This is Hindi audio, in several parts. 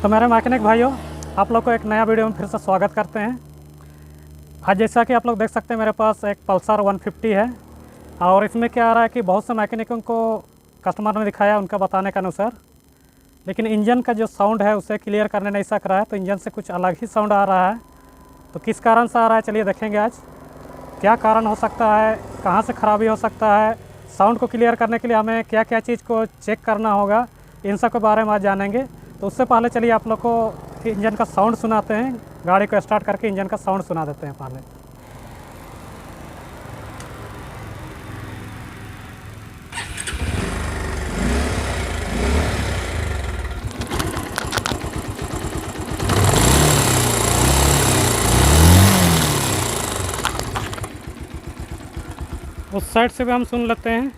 तो मेरे मैकेनिक भाइयों, आप लोग को एक नया वीडियो में फिर से स्वागत करते हैं। आज जैसा कि आप लोग देख सकते हैं, मेरे पास एक पल्सर 150 है और इसमें क्या आ रहा है कि बहुत से मैकेनिकों को कस्टमर ने दिखाया उनका बताने के अनुसार, लेकिन इंजन का जो साउंड है उसे क्लियर करने नहीं सक रहा है। तो इंजन से कुछ अलग ही साउंड आ रहा है। तो किस कारण से आ रहा है, चलिए देखेंगे आज क्या कारण हो सकता है, कहाँ से ख़राबी हो सकता है। साउंड को क्लियर करने के लिए हमें क्या क्या चीज़ को चेक करना होगा, इन सब के बारे में आज जानेंगे। तो उससे पहले चलिए आप लोग को इंजन का साउंड सुनाते हैं। गाड़ी को स्टार्ट करके इंजन का साउंड सुना देते हैं पहले। उस साइड से भी हम सुन लेते हैं।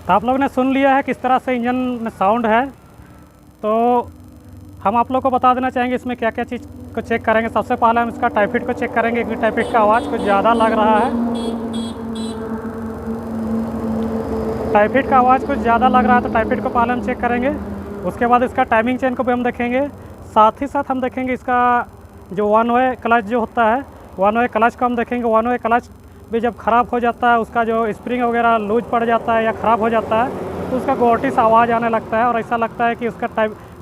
तो आप लोग ने सुन लिया है किस तरह से इंजन में साउंड है। तो हम आप लोग को बता देना चाहेंगे इसमें क्या क्या चीज़ को चेक करेंगे। सबसे पहले हम इसका टाइफिट को चेक करेंगे क्योंकि टाइफिट का आवाज़ कुछ ज़्यादा लग रहा है। टाइफिट का आवाज़ कुछ ज़्यादा लग रहा है तो टाइफिट को पहले हम चेक करेंगे। उसके बाद इसका टाइमिंग चेन को भी हम देखेंगे। साथ ही साथ हम देखेंगे इसका जो वन वे क्लच जो होता है, वन वे क्लच को हम देखेंगे। वन वे क्लच भी जब ख़राब हो जाता है, उसका जो स्प्रिंग वगैरह लूज पड़ जाता है या ख़राब हो जाता है तो उसका गोटी सा आवाज़ आने लगता है और ऐसा लगता है कि उसका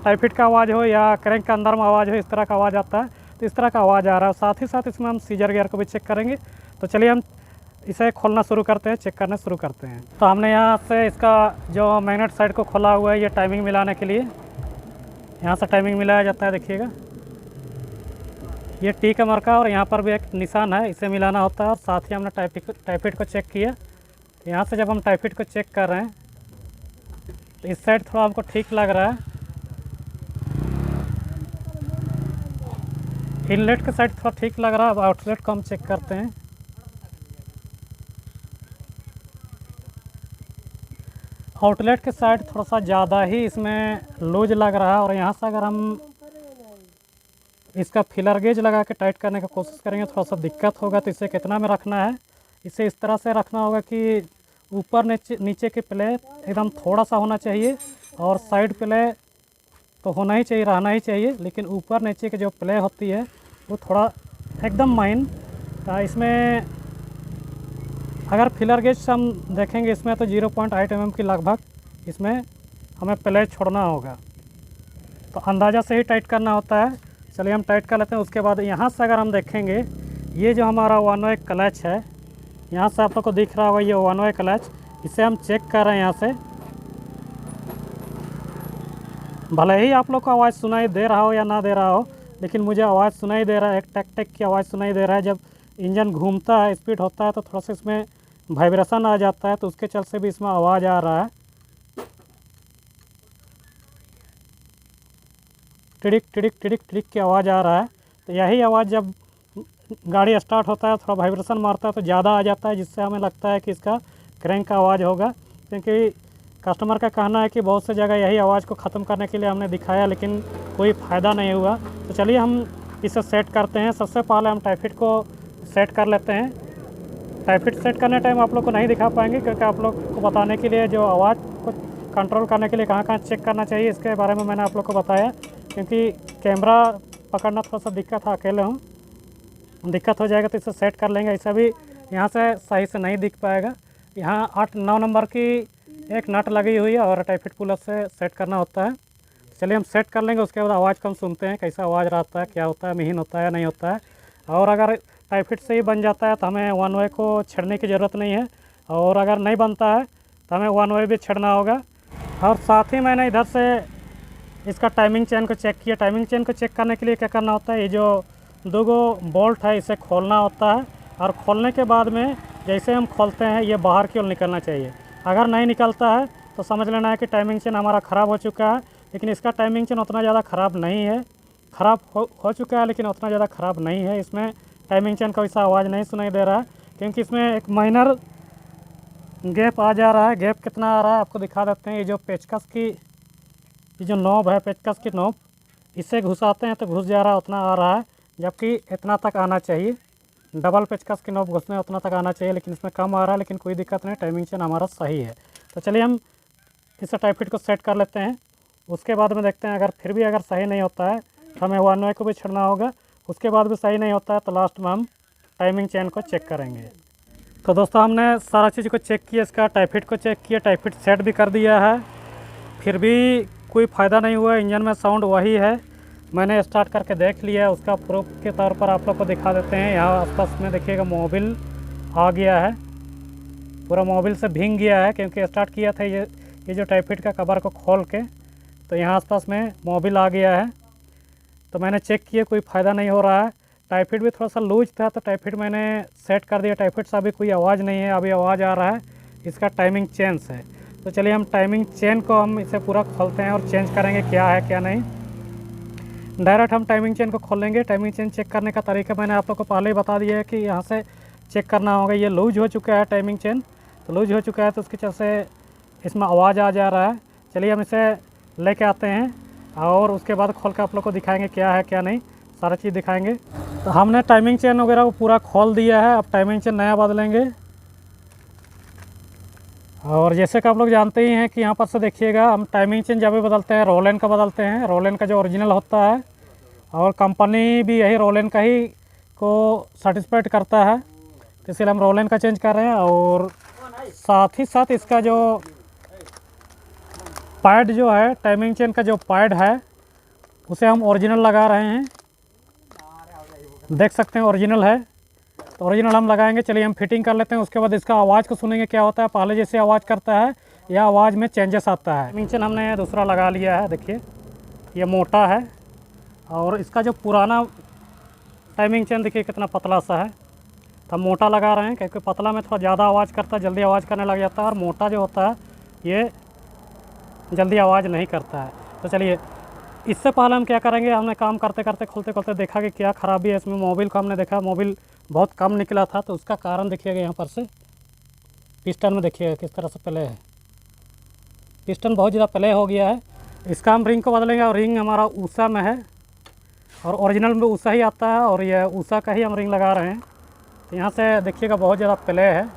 टाइफिट का आवाज़ हो या क्रैंक के अंदर में आवाज़ हो, इस तरह का आवाज़ आता है। तो इस तरह का आवाज़ आ रहा है। साथ ही साथ इसमें हम सीजर गियर को भी चेक करेंगे। तो चलिए हम इसे खोलना शुरू करते हैं, चेक करना शुरू करते हैं। तो हमने यहाँ से इसका जो मैग्नेट साइड को खोला हुआ है, ये टाइमिंग मिलाने के लिए यहाँ से टाइमिंग मिलाया जाता है। देखिएगा ये टी का मार्का और यहाँ पर भी एक निशान है, इसे मिलाना होता है। और साथ ही हमने टाइफिट को चेक किया। यहाँ से जब हम टाइफिट को चेक कर रहे हैं तो इस साइड थोड़ा हमको ठीक लग रहा है। इनलेट के साइड थोड़ा ठीक लग रहा है। अब आउटलेट को हम चेक करते हैं। आउटलेट के साइड थोड़ा सा ज़्यादा ही इसमें लूज लग रहा है और यहाँ से अगर हम इसका फिलर गेज लगा के टाइट करने की कोशिश करेंगे थोड़ा सा दिक्कत होगा। तो इसे कितना में रखना है, इसे इस तरह से रखना होगा कि ऊपर नीचे के प्ले एकदम थोड़ा सा होना चाहिए और साइड प्ले तो होना ही चाहिए, रहना ही चाहिए, लेकिन ऊपर नीचे की जो प्ले होती है वो थोड़ा एकदम माइन। इसमें अगर फिलर गेज से हम देखेंगे इसमें तो 0.8 mm की लगभग इसमें हमें प्ले छोड़ना होगा। तो अंदाज़ा से ही टाइट करना होता है। चलिए हम टाइट कर लेते हैं। उसके बाद यहाँ से अगर हम देखेंगे, ये जो हमारा वन वे क्लच है, यहाँ से आप लोग को दिख रहा होगा ये वन वे क्लच, इसे हम चेक कर रहे हैं। यहाँ से भले ही आप लोग को आवाज़ सुनाई दे रहा हो या ना दे रहा हो, लेकिन मुझे आवाज़ सुनाई दे रहा है। एक टैक टैक की आवाज़ सुनाई दे रहा है। जब इंजन घूमता है, स्पीड होता है तो थोड़ा सा इसमें वाइब्रेशन आ जाता है, तो उसके चलते से भी इसमें आवाज़ आ रहा है। टिड़िक टिड़िक टिड़िक टिड़िक की आवाज़ आ रहा है। तो यही आवाज़ जब गाड़ी स्टार्ट होता है, थोड़ा वाइब्रेशन मारता है तो ज़्यादा आ जाता है, जिससे हमें लगता है कि इसका क्रैंक का आवाज़ होगा। क्योंकि कस्टमर का कहना है कि बहुत सी जगह यही आवाज़ को ख़त्म करने के लिए हमने दिखाया, लेकिन कोई फ़ायदा नहीं हुआ। तो चलिए हम इसे सेट करते हैं। सबसे पहले हम टाइफिट को सेट कर लेते हैं। टाइफिट सेट करने टाइम आप लोग को नहीं दिखा पाएंगे क्योंकि आप लोग को बताने के लिए जो आवाज़ को कंट्रोल करने के लिए कहाँ कहाँ चेक करना चाहिए इसके बारे में मैंने आप लोग को बताया। क्योंकि कैमरा पकड़ना थोड़ा सा दिक्कत है, अकेले हूँ, दिक्कत हो जाएगा तो इसे सेट कर लेंगे। ऐसा भी यहाँ से सही से नहीं दिख पाएगा। यहाँ 8-9 नंबर की एक नट लगी हुई है और टाइफिट पुलर से सेट करना होता है। चलिए हम सेट कर लेंगे। उसके बाद आवाज़ को हम सुनते हैं कैसा आवाज़ रहता है, क्या होता है, महीन होता है नहीं होता है। और अगर टाइफिट से ही बन जाता है तो हमें वन वे को छेड़ने की ज़रूरत नहीं है, और अगर नहीं बनता है तो हमें वन वे भी छेड़ना होगा। और साथ ही मैंने इधर से इसका टाइमिंग चेन को चेक किया। टाइमिंग चेन को चेक करने के लिए क्या करना होता है, ये जो 2 बोल्ट है इसे खोलना होता है। और खोलने के बाद में जैसे हम खोलते हैं ये बाहर की ओर निकलना चाहिए। अगर नहीं निकलता है तो समझ लेना है कि टाइमिंग चेन हमारा ख़राब हो चुका है। लेकिन इसका टाइमिंग चेन उतना ज़्यादा ख़राब नहीं है, ख़राब हो चुका है लेकिन उतना ज़्यादा ख़राब नहीं है। इसमें टाइमिंग चेन का वैसा आवाज़ नहीं सुनाई दे रहा है, क्योंकि इसमें एक माइनर गैप आ जा रहा है। गैप कितना आ रहा है आपको दिखा देते हैं। ये जो पेचकस की ये जो नॉब है, पेचकस की नॉब, इससे घुसाते हैं तो घुस जा रहा है, उतना आ रहा है, जबकि इतना तक आना चाहिए। डबल पेचकस की नॉब घुसने उतना तक आना चाहिए, लेकिन इसमें कम आ रहा है। लेकिन कोई दिक्कत नहीं, टाइमिंग चेन हमारा सही है। तो चलिए हम इस टाइप फिट को सेट कर लेते हैं। उसके बाद में देखते हैं, अगर फिर भी अगर सही नहीं होता है तो हमें 1 वे को भी छोड़ना होगा। उसके बाद भी सही नहीं होता है तो लास्ट में हम टाइमिंग चेन को चेक करेंगे। तो दोस्तों हमने सारा चीज़ को चेक किया, इसका टाइप फिट को चेक किया, टाइप फिट सेट भी कर दिया है, फिर भी कोई फ़ायदा नहीं हुआ। इंजन में साउंड वही है। मैंने स्टार्ट करके देख लिया है, उसका प्रूफ के तौर पर आप लोग को दिखा देते हैं। यहाँ आसपास में देखिएगा मोबिल आ गया है, पूरा मोबिल से भींग गया है, क्योंकि स्टार्ट किया था ये जो टाइप फिट का कवर को खोल के, तो यहाँ आसपास में मोबिल आ गया है। तो मैंने चेक किया, कोई फ़ायदा नहीं हो रहा है। टाइप फिट भी थोड़ा सा लूज था, तो टाइप फिट मैंने सेट कर दिया। टाइप फिट से अभी कोई आवाज़ नहीं है, अभी आवाज़ आ रहा है इसका टाइमिंग चेन से। तो चलिए हम टाइमिंग चेन को हम इसे पूरा खोलते हैं और चेंज करेंगे क्या है क्या नहीं। डायरेक्ट हम टाइमिंग चेन को खोलेंगे। टाइमिंग चेन चेक करने का तरीका मैंने आप लोग को पहले ही बता दिया है कि यहाँ से चेक करना होगा। ये लूज हो चुका है टाइमिंग चेन, तो लूज हो चुका है तो उसके चलते इसमें आवाज़ आ जा रहा है। चलिए हम इसे लेके आते हैं और उसके बाद खोल के आप लोग को दिखाएंगे क्या है क्या नहीं, सारा चीज़ दिखाएंगे। तो हमने टाइमिंग चेन वगैरह को पूरा खोल दिया है। अब टाइमिंग चेन नया बदलेंगे। और जैसे कि आप लोग जानते ही हैं कि यहाँ पर से देखिएगा, हम टाइमिंग चेन जब भी बदलते हैं रोलेन का बदलते हैं। रोलेन का जो ओरिजिनल होता है, और कंपनी भी यही रोलेन का ही को सर्टिफाइड करता है, तो इसलिए हम रोलेन का चेंज कर रहे हैं। और साथ ही साथ इसका जो पैड जो है, टाइमिंग चेन का जो पैड है, उसे हम ओरिजिनल लगा रहे हैं। देख सकते हैं ओरिजिनल है, तो ओरिजिनल हम लगाएंगे। चलिए हम फिटिंग कर लेते हैं, उसके बाद इसका आवाज़ को सुनेंगे क्या होता है। पहले जैसे आवाज़ करता है या आवाज़ में चेंजेस आता है। टाइमिंग चेन हमने दूसरा लगा लिया है। देखिए ये मोटा है, और इसका जो पुराना टाइमिंग चेन देखिए कितना पतला सा है। तो हम मोटा लगा रहे हैं, क्योंकि पतला में थोड़ा ज़्यादा आवाज़ करता है, जल्दी आवाज़ करने लग जाता है, और मोटा जो होता है ये जल्दी आवाज़ नहीं करता है। तो चलिए इससे पहले हम क्या करेंगे, हमने काम करते करते खोलते खोलते देखा कि क्या ख़राबी है इसमें। मोबिल को हमने देखा, मोबिल बहुत कम निकला था, तो उसका कारण देखिएगा यहाँ पर से पिस्टन में देखिएगा किस तरह से प्ले है। पिस्टन बहुत ज़्यादा प्ले हो गया है। इसका हम रिंग को बदलेंगे, और रिंग हमारा ऊषा में है, और ओरिजिनल में ऊषा ही आता है, और ये ऊषा का ही हम रिंग लगा रहे हैं। तो यहाँ से देखिएगा बहुत ज़्यादा प्ले है।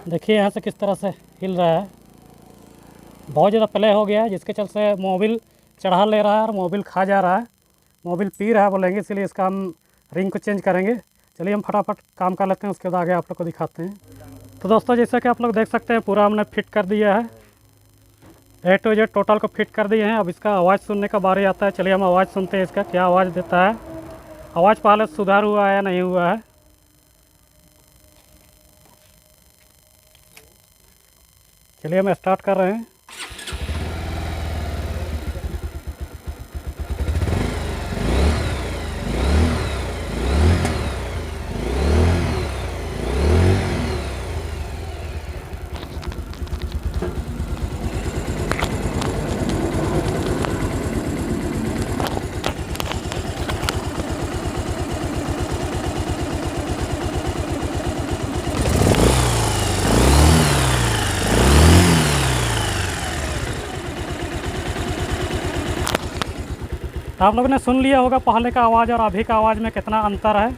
देखिए यहाँ से किस तरह से हिल रहा है, बहुत ज़्यादा प्ले हो गया है, जिसके चलते मोबिल चढ़ा ले रहा है और मोबिल खा जा रहा है, मोबिल पी रहा है बोलेंगे। इसलिए इसका हम रिंग को चेंज करेंगे। चलिए हम फटाफट काम कर लेते हैं, उसके बाद आगे आप लोग को दिखाते हैं। तो दोस्तों जैसा कि आप लोग देख सकते हैं, पूरा हमने फिट कर दिया है, A to Z टोटल को फिट कर दिए हैं। अब इसका आवाज़ सुनने का बारी आता है। चलिए हम आवाज़ सुनते हैं, इसका क्या आवाज़ देता है, आवाज़ पहले सुधार हुआ है या नहीं हुआ है। चलिए हम स्टार्ट कर रहे हैं। आप लोगों ने सुन लिया होगा पहले का आवाज़ और अभी का आवाज़ में कितना अंतर है।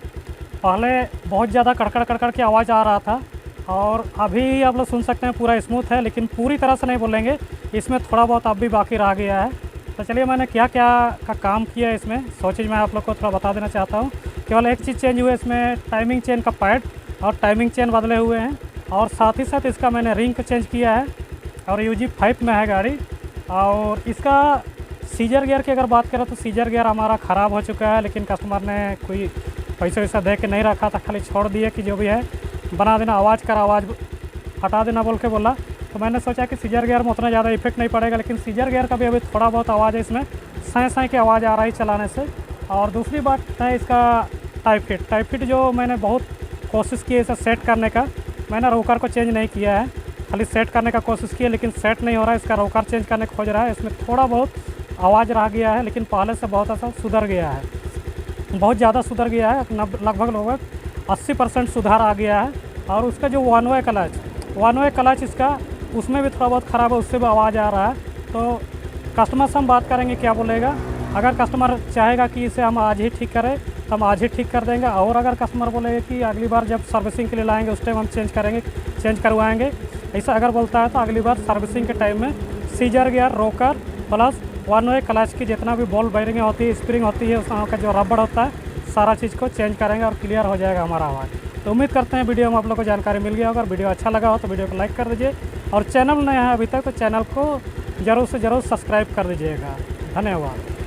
पहले बहुत ज़्यादा कड़कड़ कड़कड़ की आवाज़ आ रहा था, और अभी आप लोग सुन सकते हैं पूरा स्मूथ है, लेकिन पूरी तरह से नहीं बोलेंगे, इसमें थोड़ा बहुत अब भी बाकी रह गया है। तो चलिए मैंने क्या क्या का काम किया है इसमें, सो चीज़ मैं आप लोग को थोड़ा बता देना चाहता हूँ। केवल एक चीज़ चेंज हुई है इसमें, टाइमिंग चेन का पैड और टाइमिंग चेन बदले हुए हैं, और साथ ही साथ इसका मैंने रिंग को चेंज किया है, और UG5 में है गाड़ी। और इसका सीजर गियर की अगर बात करें तो सीजर गियर हमारा ख़राब हो चुका है, लेकिन कस्टमर ने कोई पैसा वैसा दे के नहीं रखा था, खाली छोड़ दिए कि जो भी है बना देना, आवाज़ कर आवाज़ हटा देना बोल के बोला। तो मैंने सोचा कि सीजर गियर में उतना ज़्यादा इफेक्ट नहीं पड़ेगा, लेकिन सीजर गियर का भी अभी थोड़ा बहुत आवाज़ है इसमें, साए साए की आवाज़ आ रही चलाने से। और दूसरी बात है इसका टाइप फिट जो मैंने बहुत कोशिश की है इसे सेट करने का। मैंने रोकर को चेंज नहीं किया है, खाली सेट करने का कोशिश की है, लेकिन सेट नहीं हो रहा है। इसका रोकर चेंज करने खोज रहा है, इसमें थोड़ा बहुत आवाज़ रह गया है, लेकिन पहले से बहुत ऐसा सुधर गया है। बहुत ज़्यादा सुधर गया है, लगभग 80% सुधार आ गया है। और उसका जो वन वे क्लच इसका उसमें भी थोड़ा बहुत ख़राब है, उससे भी आवाज़ आ रहा है। तो कस्टमर से हम बात करेंगे क्या बोलेगा। अगर कस्टमर चाहेगा कि इसे हम आज ही ठीक करें तो हम आज ही ठीक कर देंगे, और अगर कस्टमर बोलेगा कि अगली बार जब सर्विसिंग के लिए लाएंगे उस टाइम हम चेंज करवाएंगे, ऐसा अगर बोलता है तो अगली बार सर्विसिंग के टाइम में scissor gear, rocker plus one way clutch की जितना भी बॉल बेयरिंग होती है, स्प्रिंग होती है, उसका का जो रबड़ होता है, सारा चीज़ को चेंज करेंगे और क्लियर हो जाएगा हमारा आवाज़। तो उम्मीद करते हैं वीडियो में आप लोग को जानकारी मिल गया होगा। अगर वीडियो अच्छा लगा हो तो वीडियो को लाइक कर दीजिए, और चैनल नया है अभी तक तो चैनल को ज़रूर से ज़रूर सब्सक्राइब कर दीजिएगा। धन्यवाद।